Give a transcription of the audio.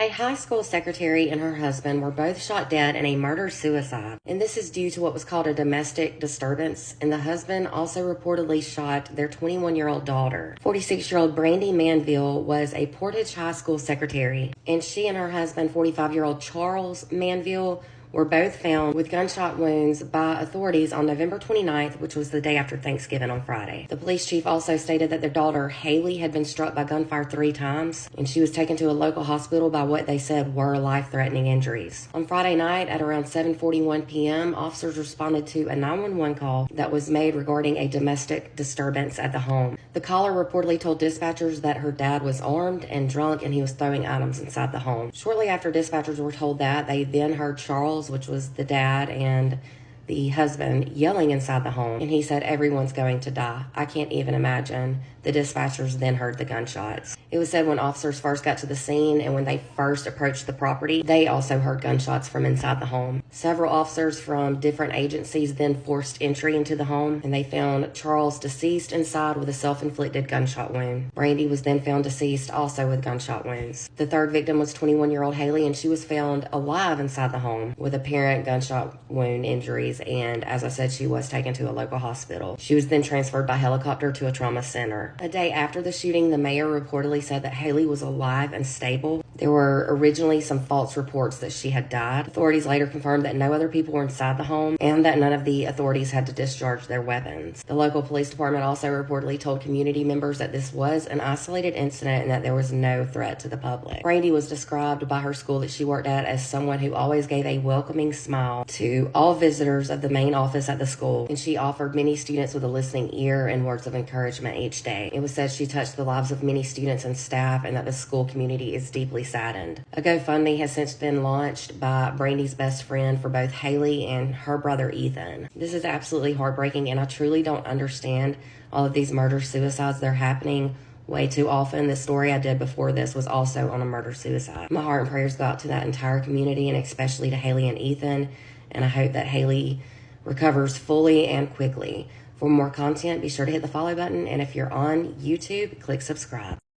A high school secretary and her husband were both shot dead in a murder-suicide, and this is due to what was called a domestic disturbance, and the husband also reportedly shot their 21-year-old daughter. 46-year-old Brandy Manville was a Portage High School secretary, and she and her husband, 45-year-old Charles Manville, were both found with gunshot wounds by authorities on November 29th, which was the day after Thanksgiving on Friday. The police chief also stated that their daughter, Haley, had been struck by gunfire 3 times, and she was taken to a local hospital by what they said were life-threatening injuries. On Friday night at around 7:41 p.m., officers responded to a 911 call that was made regarding a domestic disturbance at the home. The caller reportedly told dispatchers that her dad was armed and drunk and he was throwing items inside the home. Shortly after dispatchers were told that, they then heard Charles, which was the dad, and the husband yelling inside the home, and he said, "Everyone's going to die. I can't even imagine." The dispatchers then heard the gunshots. It was said when officers first got to the scene and when they first approached the property, they also heard gunshots from inside the home. Several officers from different agencies then forced entry into the home, and they found Charles deceased inside with a self-inflicted gunshot wound. Brandy was then found deceased also with gunshot wounds. The third victim was 21-year-old Haley, and she was found alive inside the home with apparent gunshot wound injuries, and as I said, she was taken to a local hospital. She was then transferred by helicopter to a trauma center. A day after the shooting, the mayor reportedly said that Haley was alive and stable. There were originally some false reports that she had died. Authorities later confirmed that no other people were inside the home and that none of the authorities had to discharge their weapons. The local police department also reportedly told community members that this was an isolated incident and that there was no threat to the public. Brandy was described by her school that she worked at as someone who always gave a welcoming smile to all visitors of the main office at the school, and she offered many students with a listening ear and words of encouragement each day. It was said she touched the lives of many students and staff, and that the school community is deeply saddened. A GoFundMe has since been launched by Brandy's best friend for both Haley and her brother Ethan. This is absolutely heartbreaking, and I truly don't understand all of these murder-suicides. They're happening way too often. The story I did before this was also on a murder-suicide. My heart and prayers go out to that entire community, and especially to Haley and Ethan, and I hope that Haley recovers fully and quickly. For more content, be sure to hit the follow button, and if you're on YouTube, click subscribe.